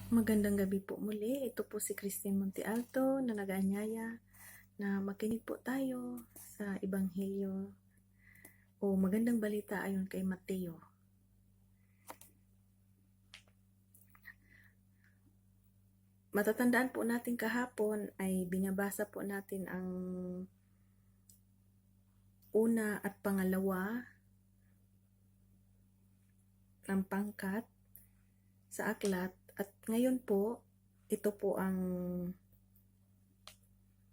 Magandang gabi po muli. Ito po si Christine Montealto na nag-aanyaya na makinig po tayo sa Ebanghelyo o magandang balita ayon kay Mateo. Matatandaan po natin kahapon ay binabasa po natin ang una at pangalawa ng pangkat sa aklat at ngayon po ito po ang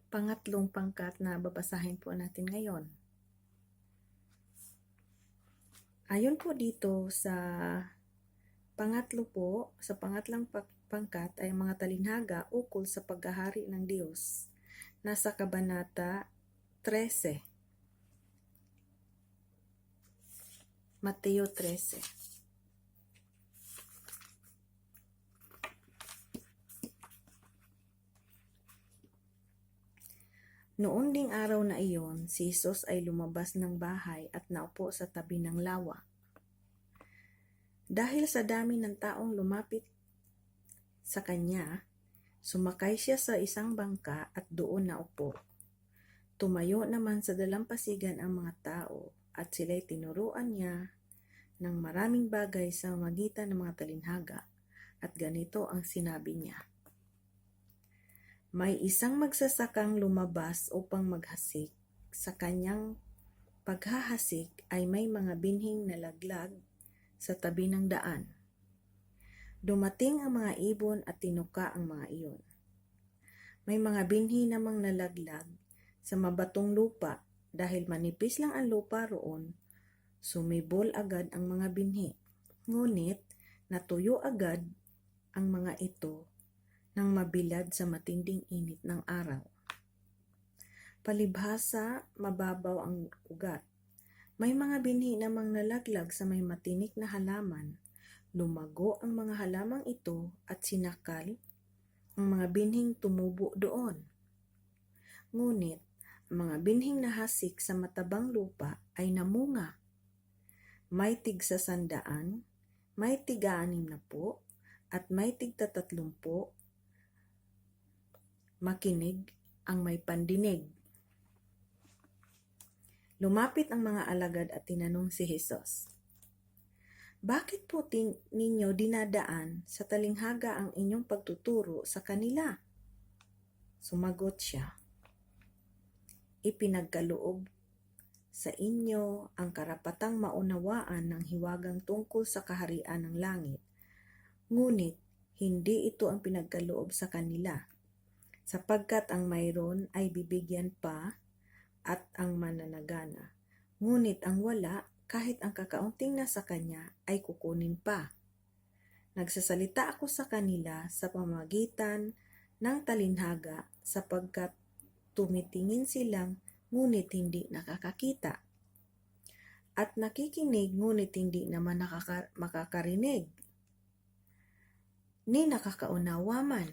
pangatlong pangkat na babasahin po natin ngayon. Ayon po dito sa pangatlo po, sa pangatlang pangkat ay mga talinhaga ukol sa paghahari ng Diyos. Nasa Kabanata 13. Mateo 13. Noon ding araw na iyon, si Jesus ay lumabas ng bahay at naupo sa tabi ng lawa. Dahil sa dami ng taong lumapit sa kanya, sumakay siya sa isang bangka at doon naupo. Tumayo naman sa dalampasigan ang mga tao at sila'y tinuruan niya ng maraming bagay sa magitan ng mga talinhaga at ganito ang sinabi niya. May isang magsasakang lumabas upang maghasik. Sa kanyang paghahasik ay may mga binhing nalaglag sa tabi ng daan. Dumating ang mga ibon at tinuka ang mga iyon. May mga binhi namang nalaglag sa mabatong lupa dahil manipis lang ang lupa roon, sumibol agad ang mga binhi. Ngunit natuyo agad ang mga ito nang mabilad sa matinding init ng araw. Palibhasa, mababaw ang ugat. May mga binhi namang nalaglag sa may matinik na halaman. Lumago ang mga halamang ito at sinakal ang mga binhing tumubo doon. Ngunit, ang mga binhing nahasik sa matabang lupa ay namunga. May tig-100, may tig-60, at may tig-30. Makinig ang may pandinig. Lumapit ang mga alagad at tinanong si Jesus, bakit po ninyo dinadaan sa talinghaga ang inyong pagtuturo sa kanila? Sumagot siya, ipinagkaloob sa inyo ang karapatang maunawaan ng hiwagang tungkol sa kaharian ng langit, ngunit hindi ito ang pinagkaloob sa kanila. Sapagkat ang mayroon ay bibigyan pa at ang mananagana. Ngunit ang wala, kahit ang kakaunting nasa kanya, ay kukunin pa. Nagsasalita ako sa kanila sa pamamagitan ng talinhaga sapagkat tumitingin silang ngunit hindi nakakakita. At nakikinig ngunit hindi naman makakarinig. Ni nakakaunawa man.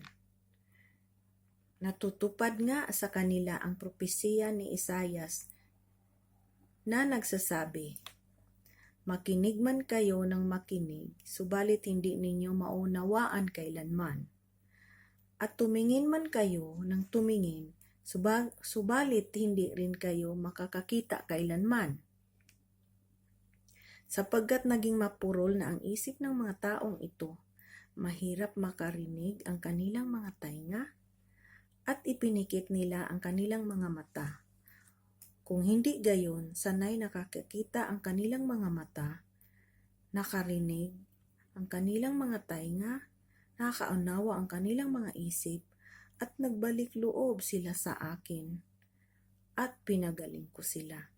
Natutupad nga sa kanila ang propesiya ni Isayas na nagsasabi, makinig man kayo ng makinig, subalit hindi ninyo maunawaan kailanman. At tumingin man kayo ng tumingin, subalit hindi rin kayo makakakita kailanman. Sapagkat naging mapurol na ang isip ng mga taong ito, mahirap makarinig ang kanilang mga tainga, at ipinikit nila ang kanilang mga mata. Kung hindi gayon, sanay nakakakita ang kanilang mga mata, nakarinig ang kanilang mga tainga, nakaunawa ang kanilang mga isip, at nagbalik loob sila sa akin, at pinagaling ko sila.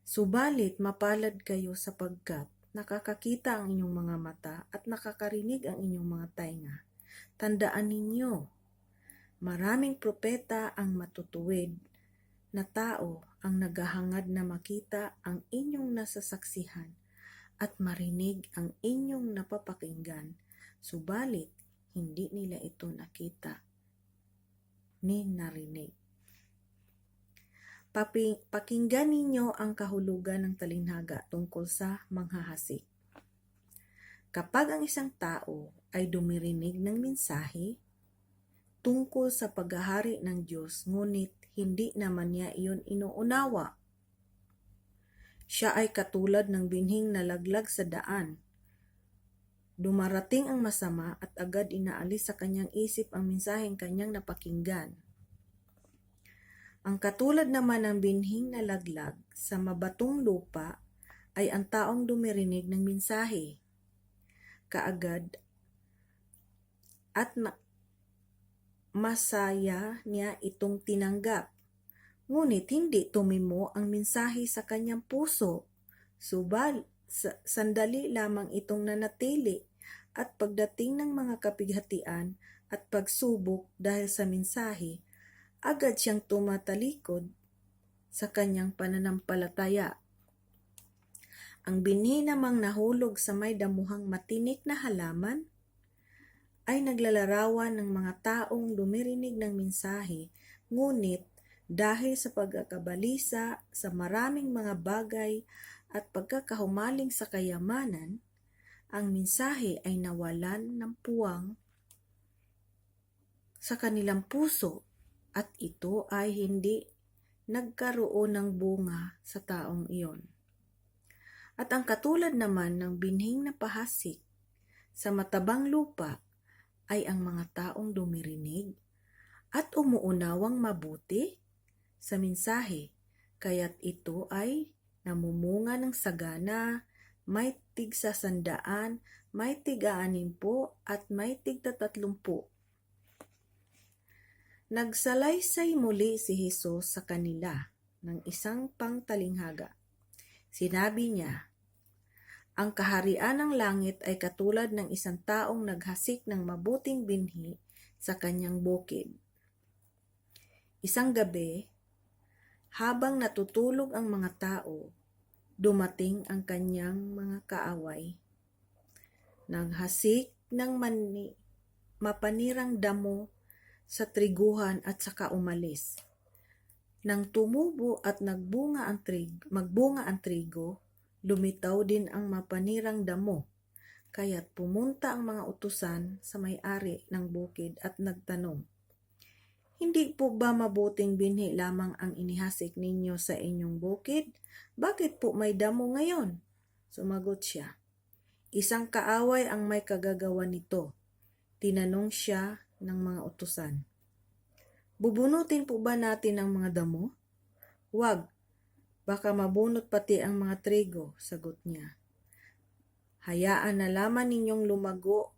Subalit mapalad kayo sapagkat nakakakita ang inyong mga mata at nakakarinig ang inyong mga tainga. Tandaan ninyo, maraming propeta ang matutuwid na tao ang naghahangad na makita ang inyong nasasaksihan at marinig ang inyong napapakinggan, subalit hindi nila ito nakita ni narinig. Pakinggan ninyo ang kahulugan ng talinhaga tungkol sa manghahasik. Kapag ang isang tao ay dumirinig ng mensahe tungkol sa paghahari ng Diyos, ngunit hindi naman niya iyon inuunawa, siya ay katulad ng binhing nalaglag sa daan. Dumarating ang masama at agad inaalis sa kanyang isip ang mensaheng kanyang napakinggan. Ang katulad naman ng binhing nalaglag sa mabatong lupa ay ang taong dumirinig ng mensahe kaagad at masaya niya itong tinanggap. Ngunit hindi tumimo ang mensahe sa kanyang puso. Sandali lamang itong nanatili at pagdating ng mga kapighatian at pagsubok dahil sa mensahe, agad siyang tumatalikod sa kanyang pananampalataya. Ang binhi namang nahulog sa may damuhang matinik na halaman ay naglalarawan ng mga taong dumirinig ng mensahe, ngunit dahil sa pagkakabalisa sa maraming mga bagay at pagkakahumaling sa kayamanan, ang mensahe ay nawalan ng puwang sa kanilang puso at ito ay hindi nagkaroon ng bunga sa taong iyon. At ang katulad naman ng binhing napahasik sa matabang lupa ay ang mga taong dumirinig at umuunawang mabuti sa mensahe, kaya't ito ay namumunga ng sagana, may tig 100, may tig 60 at may tig 30. Nagsalaysay muli si Jesus sa kanila ng isang pangtalinghaga. Sinabi niya, ang kaharian ng langit ay katulad ng isang taong naghasik ng mabuting binhi sa kanyang bukid. Isang gabi, habang natutulog ang mga tao, dumating ang kanyang mga kaaway. Naghasik ng mapanirang damo sa triguhan at saka umalis. Nang tumubo at magbunga ang trigo, lumitaw din ang mapanirang damo, kaya't pumunta ang mga utusan sa may-ari ng bukid at nagtanong, hindi po ba mabuting binhi lamang ang inihasik ninyo sa inyong bukid? Bakit po may damo ngayon? Sumagot siya, isang kaaway ang may kagagawa nito. Tinanong siya ng mga utusan, bubunutin po ba natin ang mga damo? Huwag, baka mabunot pati ang mga trigo, sagot niya. Hayaan na lamang ninyong lumago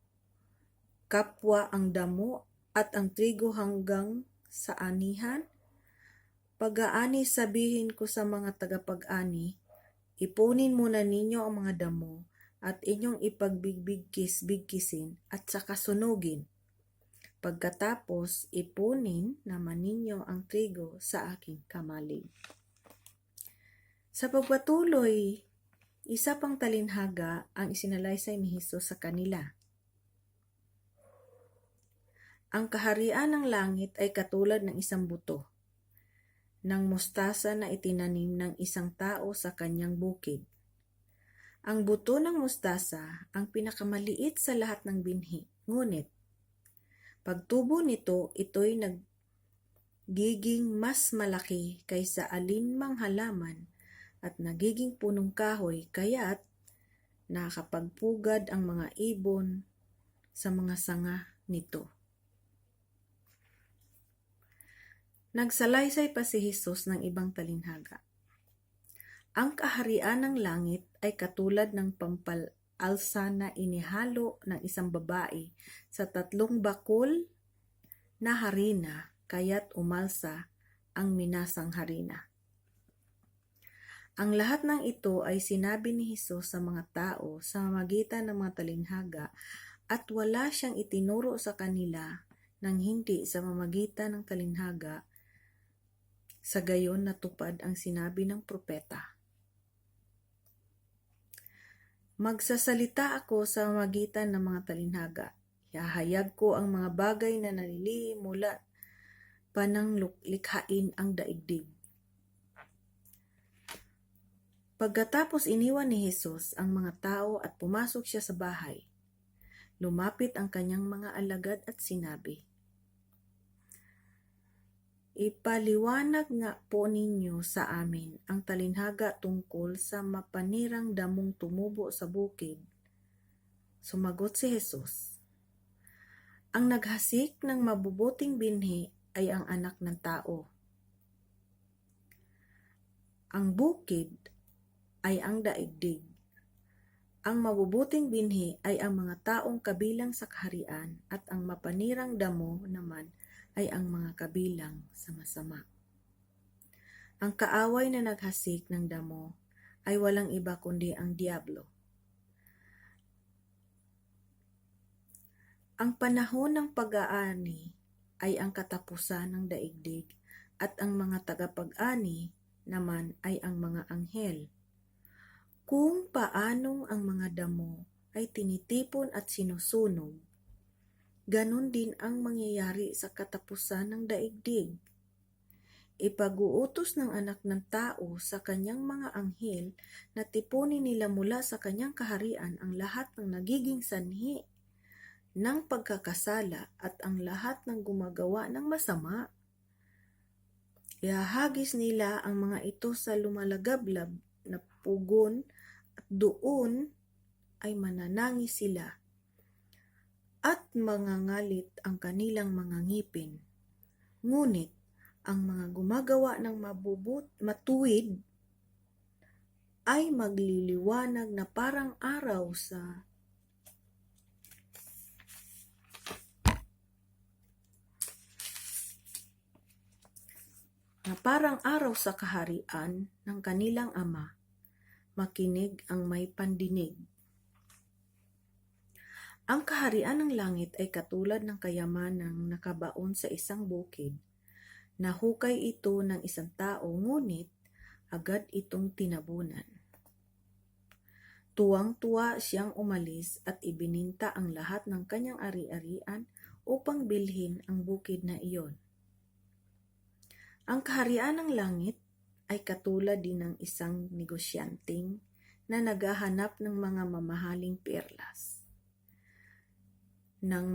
kapwa ang damo at ang trigo hanggang sa anihan. Pag-aani sabihin ko sa mga tagapag-ani, ipunin muna ninyo ang mga damo at inyong ipagbigkisin at saka sunugin. Pagkatapos, ipunin naman ninyo ang trigo sa aking kamalig. Sa pagpatuloy, isa pang talinhaga ang isinalaysay ni Jesus sa kanila. Ang kaharian ng langit ay katulad ng isang buto ng mustasa na itinanim ng isang tao sa kanyang bukid. Ang buto ng mustasa ang pinakamaliit sa lahat ng binhi, ngunit pagtubo nito, ito'y nagiging mas malaki kaysa alinmang halaman at nagiging punong kahoy, kaya't nakakapagpugad ang mga ibon sa mga sanga nito. Nagsalaysay pa si Jesus ng ibang talinhaga. Ang kaharian ng langit ay katulad ng pampalsa na inihalo ng isang babae sa 3 bakul na harina, kaya't umalsa ang minasang harina. Ang lahat ng ito ay sinabi ni Jesus sa mga tao sa magitan ng mga talinhaga at wala siyang itinuro sa kanila nang hindi sa mamagitan ng talinhaga. Sa gayon natupad ang sinabi ng propeta. Magsasalita ako sa magitan ng mga talinhaga. Ihahayag ko ang mga bagay na nalilihim mula pa nang likhain ang daigdig. Pagkatapos iniwan ni Jesus ang mga tao at pumasok siya sa bahay, Lumapit ang kanyang mga alagad at sinabi, "Ipaliwanag nga po ninyo sa amin ang talinhaga tungkol sa mapanirang damong tumubo sa bukid." Sumagot si Jesus, "Ang naghasik ng mabubuting binhi ay ang anak ng tao. Ang bukid ay ang daigdig. Ang mabubuting binhi ay ang mga taong kabilang sa kaharian at ang mapanirang damo naman ay ang mga kabilang sa masama. Ang kaaway na naghasik ng damo ay walang iba kundi ang diablo. Ang panahon ng pag-aani ay ang katapusan ng daigdig at ang mga tagapag-ani naman ay ang mga anghel. Kung paanong ang mga damo ay tinitipon at sinusunog, ganon din ang mangyayari sa katapusan ng daigdig. Ipag-uutos ng anak ng tao sa kanyang mga anghel na tipunin nila mula sa kanyang kaharian ang lahat ng nagiging sanhi ng pagkakasala at ang lahat ng gumagawa ng masama. Ihahagis nila ang mga ito sa lumalagablab na pugon at doon ay mananangis sila at mangangalit ang kanilang mga ngipin. Ngunit ang mga gumagawa ng matuwid ay magliliwanag na parang araw sa kaharian ng kanilang Ama. Makinig ang may pandinig. Ang kaharian ng langit ay katulad ng kayamanang nakabaon sa isang bukid. Nahukay ito ng isang tao, ngunit agad itong tinabunan. Tuwang-tuwa siyang umalis at ibininta ang lahat ng kanyang ari-arian upang bilhin ang bukid na iyon. Ang kaharian ng langit ay katulad din ng isang negosyanteng na naghahanap ng mga mamahaling perlas. Nang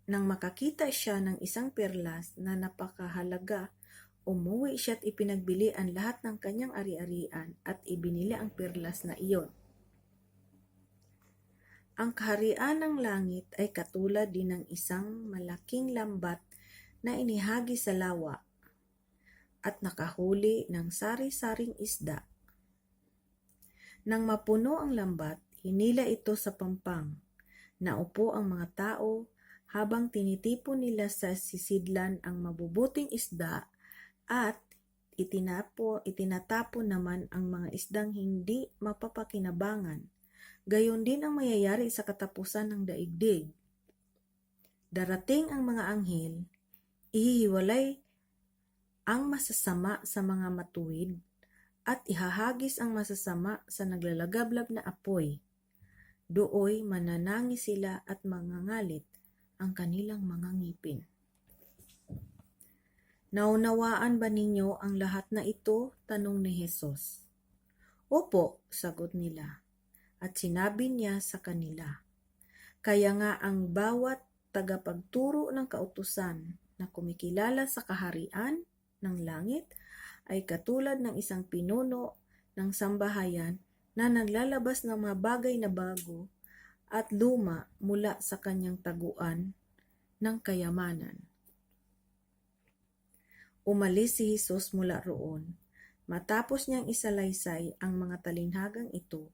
makakita siya ng isang perlas na napakahalaga, umuwi siya at ipinagbili ang lahat ng kanyang ari-arian at ibinili ang perlas na iyon. Ang kaharian ng langit ay katulad din ng isang malaking lambat na inihagi sa lawa at nakahuli ng sari-saring isda. Nang mapuno ang lambat, hinila ito sa pampang. Naupo ang mga tao habang tinitipon nila sa sisidlan ang mabubuting isda at itinatapon naman ang mga isdang hindi mapapakinabangan. Gayon din ang mayayari sa katapusan ng daigdig. Darating ang mga anghel, ihihiwalay ang masasama sa mga matuwid at ihahagis ang masasama sa naglalagablab na apoy. Dooy mananangis sila at mangangalit ang kanilang mga ngipin. Naunawaan ba ninyo ang lahat na ito? Tanong ni Jesus. Opo, sagot nila. At sinabi niya sa kanila, kaya nga ang bawat tagapagturo ng kautusan na kumikilala sa kaharian ng langit ay katulad ng isang pinuno ng sambahayan na naglalabas ng mga bagay na bago at luma mula sa kanyang taguan ng kayamanan. Umalis si Jesus mula roon. Matapos niyang isalaysay ang mga talinhagang ito,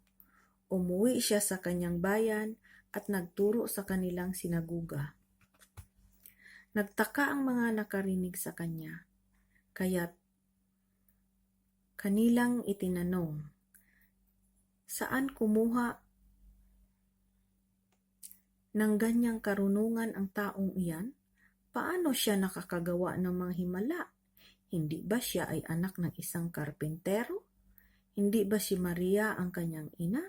umuwi siya sa kanyang bayan at nagturo sa kanilang sinaguga. Nagtaka ang mga nakarinig sa kanya, kaya't kanilang itinanong, saan kumuha ng ganyang karunungan ang taong iyan? Paano siya nakakagawa ng mga himala? Hindi ba siya ay anak ng isang karpentero? Hindi ba si Maria ang kanyang ina?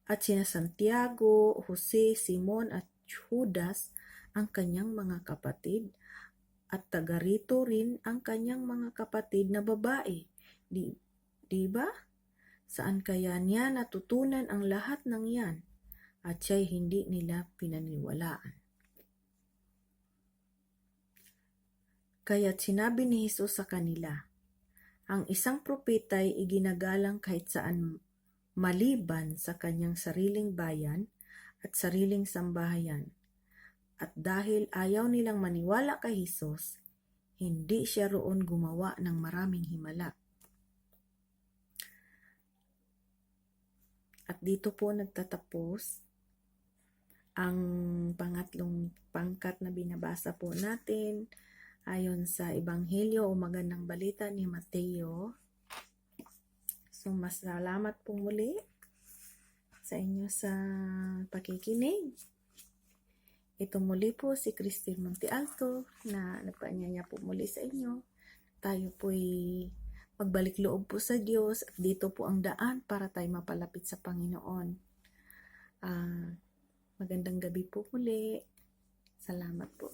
At sina Santiago, Jose, Simon at Judas ang kanyang mga kapatid? At taga rito rin ang kanyang mga kapatid na babae. Di ba? Saan kaya niya natutunan ang lahat ng yan? at siya'y hindi nila pinaniwalaan. Kaya't sinabi ni Jesus sa kanila, ang isang propeta ay iginagalang kahit saan maliban sa kanyang sariling bayan at sariling sambahayan. At dahil ayaw nilang maniwala kay Jesus, hindi siya roon gumawa ng maraming himala. At dito po nagtatapos ang pangatlong pangkat na binabasa po natin ayon sa Ebanghelyo o Magandang Balita ni Mateo. So, mas salamat po muli sa inyo sa pakikinig. Ito muli po si Christine Montealto na nagpaanyaya po muli sa inyo. Tayo po'y magbalik loob po sa Diyos at dito po ang daan para tayo mapalapit sa Panginoon. Magandang gabi po muli. Salamat po.